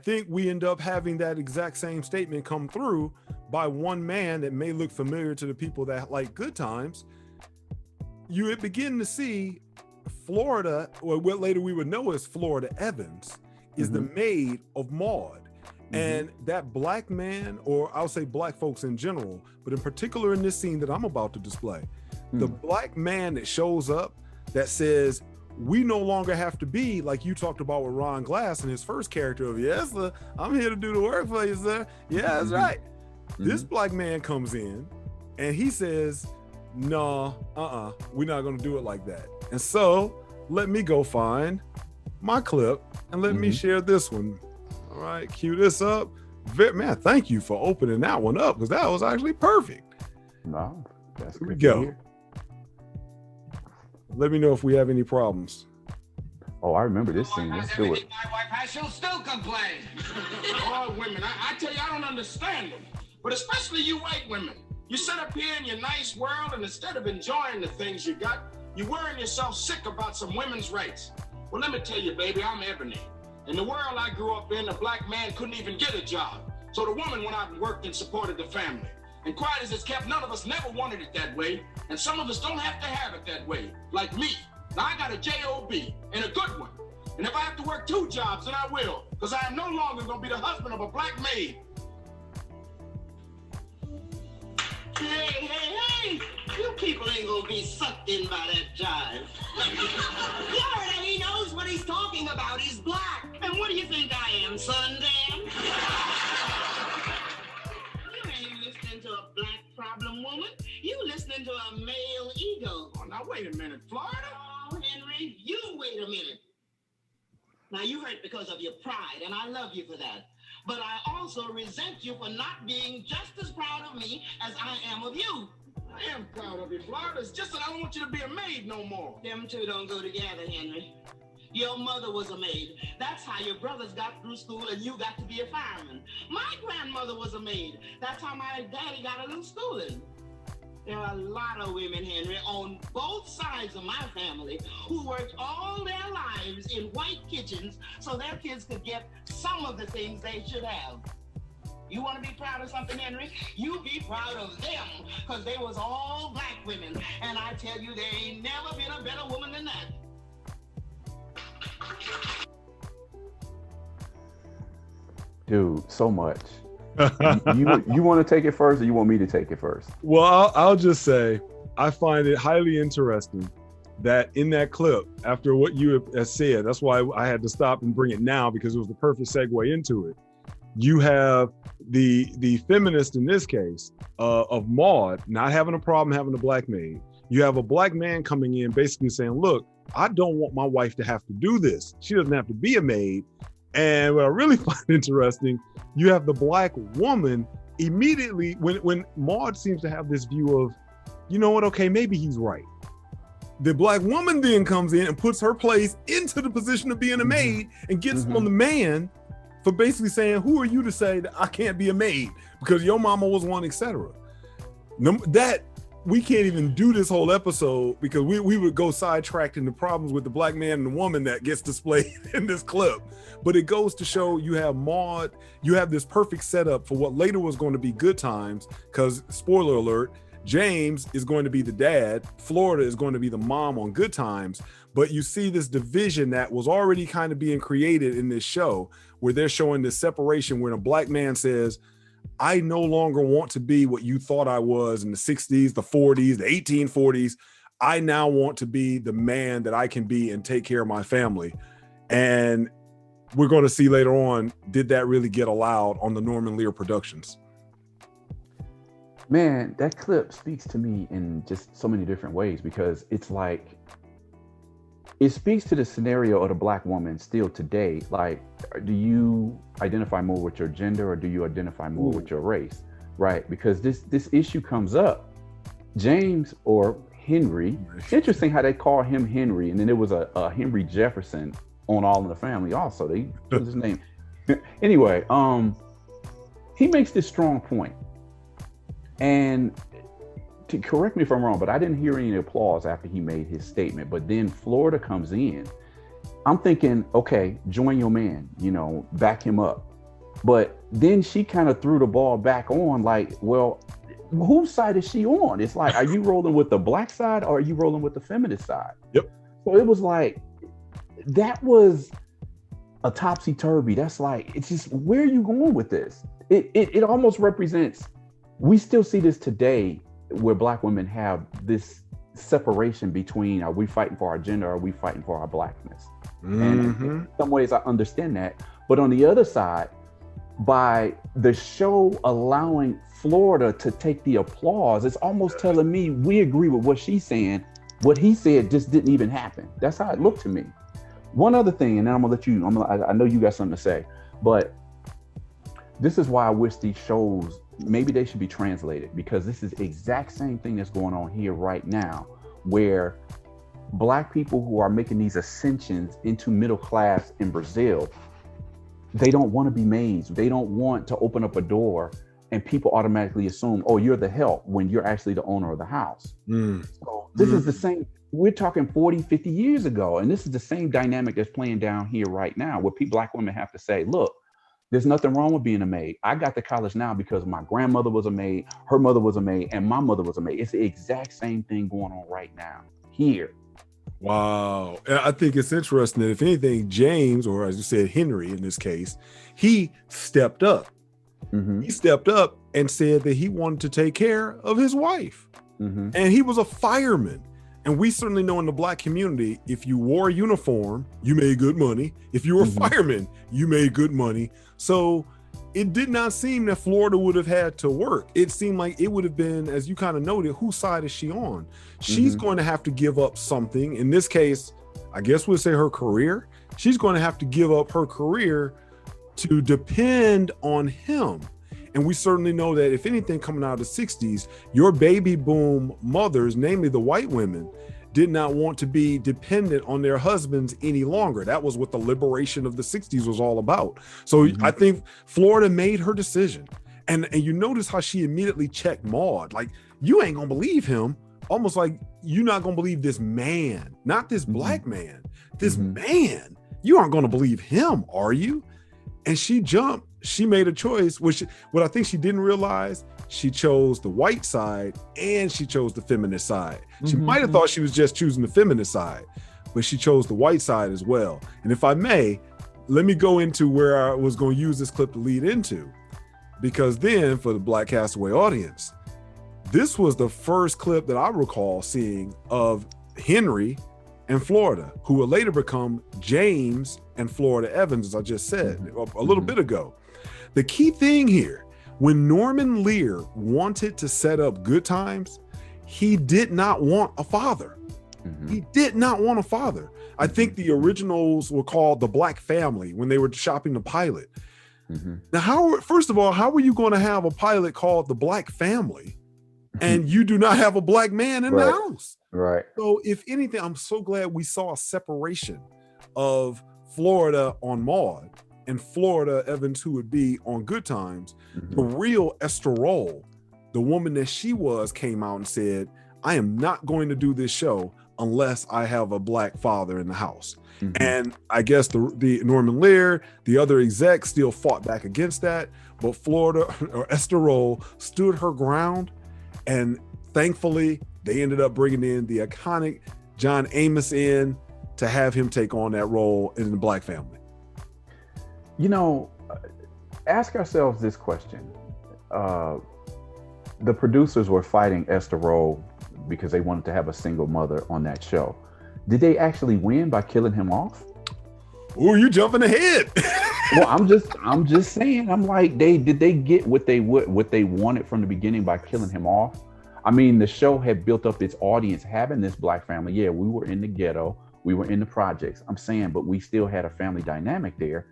think we end up having that exact same statement come through by one man that may look familiar to the people that like Good Times. You begin to see Florida, or what later we would know as Florida Evans, is the maid of Maude. And that black man, or I'll say black folks in general, but in particular in this scene that I'm about to display, the black man that shows up that says, we no longer have to be like you talked about with Ron Glass and his first character of, yes, sir, I'm here to do the work for you, sir. Yeah, that's right. This black man comes in and he says, no, we're not going to do it like that. And so let me go find my clip and let me share this one. All right, cue this up. Man, thank you for opening that one up, because that was actually perfect. No, that's Here we go. Let me know if we have any problems. Oh, I remember this scene. Let's do it. My wife has, she'll still complain. All women, I tell you, I don't understand them. But especially you white women. You sit up here in your nice world, and instead of enjoying the things you got, you're worrying yourself sick about some women's rights. Well, let me tell you, baby, I'm Ebony. In the world I grew up in, a black man couldn't even get a job. So the woman went out and worked and supported the family. And quiet as it's kept, none of us never wanted it that way. And some of us don't have to have it that way, like me. Now I got a job, and a good one. And if I have to work 2 jobs, then I will, because I am no longer gonna be the husband of a black maid. Hey, you people ain't gonna be sucked in by that jive. Florida, he knows what he's talking about. He's black. And what do you think I am, Sundan? You ain't listening to a black problem woman. You listening to a male ego. Oh, now wait a minute, Florida. Oh, Henry, you wait a minute. Now you hurt because of your pride, and I love you for that. But I also resent you for not being just as proud of me as I am of you. I am proud of you, Florida. It's just that I don't want you to be a maid no more. Them two don't go together, Henry. Your mother was a maid. That's how your brothers got through school and you got to be a fireman. My grandmother was a maid. That's how my daddy got a little schooling. There are a lot of women, Henry, on both sides of my family who worked all their lives in white kitchens so their kids could get some of the things they should have. You want to be proud of something, Henry? You be proud of them, because they was all black women. And I tell you, there ain't never been a better woman than that. Dude, so much. you want to take it first, or you want me to take it first? Well, I'll just say I find it highly interesting that in that clip, after what you have said, that's why I had to stop and bring it now, because it was the perfect segue into it. You have the feminist in this case of Maude not having a problem having a black maid. You have a black man coming in basically saying, look, I don't want my wife to have to do this. She doesn't have to be a maid. And what I really find interesting, you have the black woman immediately, when Maude seems to have this view of, you know what, okay, maybe he's right. The black woman then comes in and puts her place into the position of being a maid and gets on the man for basically saying, who are you to say that I can't be a maid because your mama was one, etc. That we can't even do this whole episode because we would go sidetracked into problems with the black man and the woman that gets displayed in this clip. But it goes to show you have Maude, you have this perfect setup for what later was going to be Good Times, because spoiler alert, James is going to be the dad, Florida is going to be the mom on Good Times. But you see this division that was already kind of being created in this show, where they're showing this separation when a black man says, I no longer want to be what you thought I was in the 60s, the 40s, the 1840s. I now want to be the man that I can be and take care of my family. And we're going to see later on, did that really get allowed on the Norman Lear productions? Man, that clip speaks to me in just so many different ways, because it's like, it speaks to the scenario of the black woman still today. Like, do you identify more with your gender, or do you identify more with your race? Right? Because this issue comes up. James, or Henry, interesting how they call him Henry, and then there was a Henry Jefferson on All in the Family also. They put his name. Anyway, he makes this strong point. And to correct me if I'm wrong, but I didn't hear any applause after he made his statement. But then Florida comes in. I'm thinking, okay, join your man, back him up. But then she kind of threw the ball back on, like, well, whose side is she on? It's like, are you rolling with the black side or are you rolling with the feminist side? Yep. So it was like, that was a topsy-turvy. That's like, it's just, where are you going with this? It almost represents, we still see this today where Black women have this separation between, are we fighting for our gender or are we fighting for our blackness? And in some ways I understand that. But on the other side, by the show allowing Florida to take the applause, it's almost telling me we agree with what she's saying. What he said just didn't even happen. That's how it looked to me. One other thing, and then I'm gonna let you, I know you got something to say, but this is why I wish these shows, maybe they should be translated, because this is the exact same thing that's going on here right now, where Black people who are making these ascensions into middle class in Brazil, they don't want to be maids. They don't want to open up a door and people automatically assume, oh, you're the help, when you're actually the owner of the house. So this is the same, we're talking 40, 50 years ago. And this is the same dynamic that's playing down here right now, where Black women have to say, look, there's nothing wrong with being a maid. I got to college now because my grandmother was a maid, her mother was a maid, and my mother was a maid. It's the exact same thing going on right now here. Wow. I think it's interesting that if anything, James, or as you said, Henry in this case, he stepped up. He stepped up and said that he wanted to take care of his wife. And he was a fireman. And we certainly know in the Black community, if you wore a uniform, you made good money. If you were a fireman, you made good money. So it did not seem that Florida would have had to work. It seemed like it would have been, as you kind of noted, whose side is she on? She's going to have to give up something. In this case, I guess we'll say her career. She's going to have to give up her career to depend on him. And we certainly know that if anything coming out of the 60s, your baby boom mothers, namely the white women, did not want to be dependent on their husbands any longer. That was what the liberation of the 60s was all about. So I think Florida made her decision. And you notice how she immediately checked Maude. Like, you ain't gonna believe him. Almost like, you're not gonna believe this man, not this Black man, this man. You aren't gonna believe him, are you? And she jumped. She made a choice, which what I think she didn't realize, she chose the white side and she chose the feminist side. She might have thought she was just choosing the feminist side, but she chose the white side as well. And if I may, let me go into where I was going to use this clip to lead into, because then for the Black Castaway audience, this was the first clip that I recall seeing of Henry and Florida, who would later become James and Florida Evans, as I just said a little bit ago. The key thing here, when Norman Lear wanted to set up Good Times, he did not want a father. He did not want a father. I think the originals were called The Black Family when they were shopping the pilot. Now, first of all, how are you going to have a pilot called The Black Family and you do not have a Black man in the house? Right. So if anything, I'm so glad we saw a separation of Florida on Maude and Florida Evans, who would be on Good Times. The real Esther Roll, the woman that she was, came out and said, I am not going to do this show unless I have a Black father in the house. And I guess the Norman Lear, the other execs still fought back against that, but Florida, or Esther Roll, stood her ground, and thankfully they ended up bringing in the iconic John Amos in to have him take on that role in The Black Family. You know, ask ourselves this question. The producers were fighting Esther Roll because they wanted to have a single mother on that show. Did they actually win by killing him off? Oh, you jumping ahead. Well, I'm just saying. I'm like, did they get what they wanted from the beginning by killing him off? I mean, the show had built up its audience having this Black family. Yeah, we were in the ghetto, we were in the projects. I'm saying, but we still had a family dynamic there.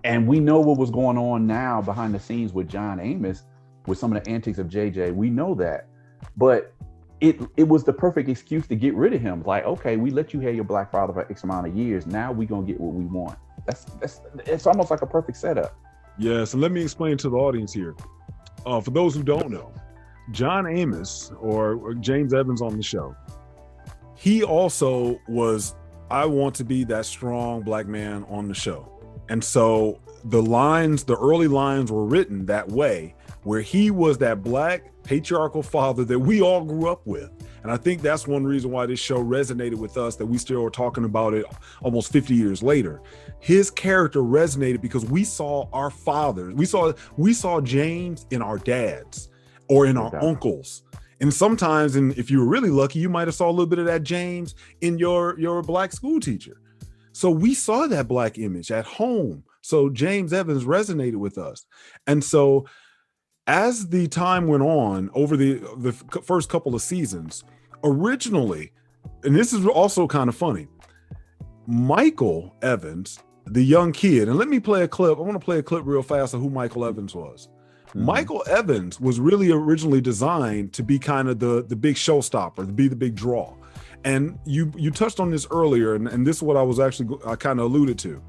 And we know what was going on now behind the scenes with John Amos, with some of the antics of JJ. We know that. But it was the perfect excuse to get rid of him. Like, okay, we let you have your Black father for X amount of years. Now we're going to get what we want. It's almost like a perfect setup. Yeah, so let me explain to the audience here. For those who don't know, John Amos, or James Evans on the show, he also was, I want to be that strong Black man on the show. And so the early lines were written that way, where he was that black patriarchal father that we all grew up with. And I think that's one reason why this show resonated with us, that we still are talking about it almost 50 years later. His character resonated because we saw our fathers. We saw James in our dads or in our uncles. And sometimes, and if you were really lucky, you might have saw a little bit of that James in your black school teacher. So we saw that black image at home. So James Evans resonated with us. And so as the time went on over the first couple of seasons, originally, and this is also kind of funny, Michael Evans, the young kid, and let me play a clip. I want to play a clip real fast of who Michael Evans was. Mm-hmm. Michael Evans was really originally designed to be kind of the big showstopper, to be the big draw. And you touched on this earlier, and this is what I kind of alluded to.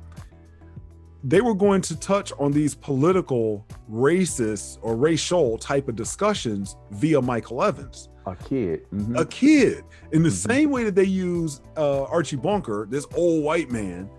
They were going to touch on these political, racist, or racial type of discussions via Michael Evans. A kid. Mm-hmm. A kid. In the same way that they use Archie Bunker, this old white man,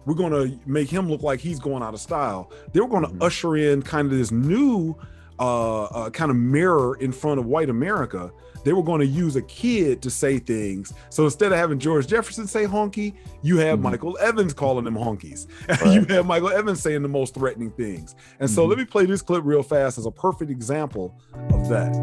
we're going to make him look like he's going out of style. They were going to usher in kind of this new kind of mirror in front of white America. They were going to use a kid to say things. So instead of having George Jefferson say honky, you have Michael Evans calling them honkies. Right. You have Michael Evans saying the most threatening things. And so let me play this clip real fast as a perfect example of that.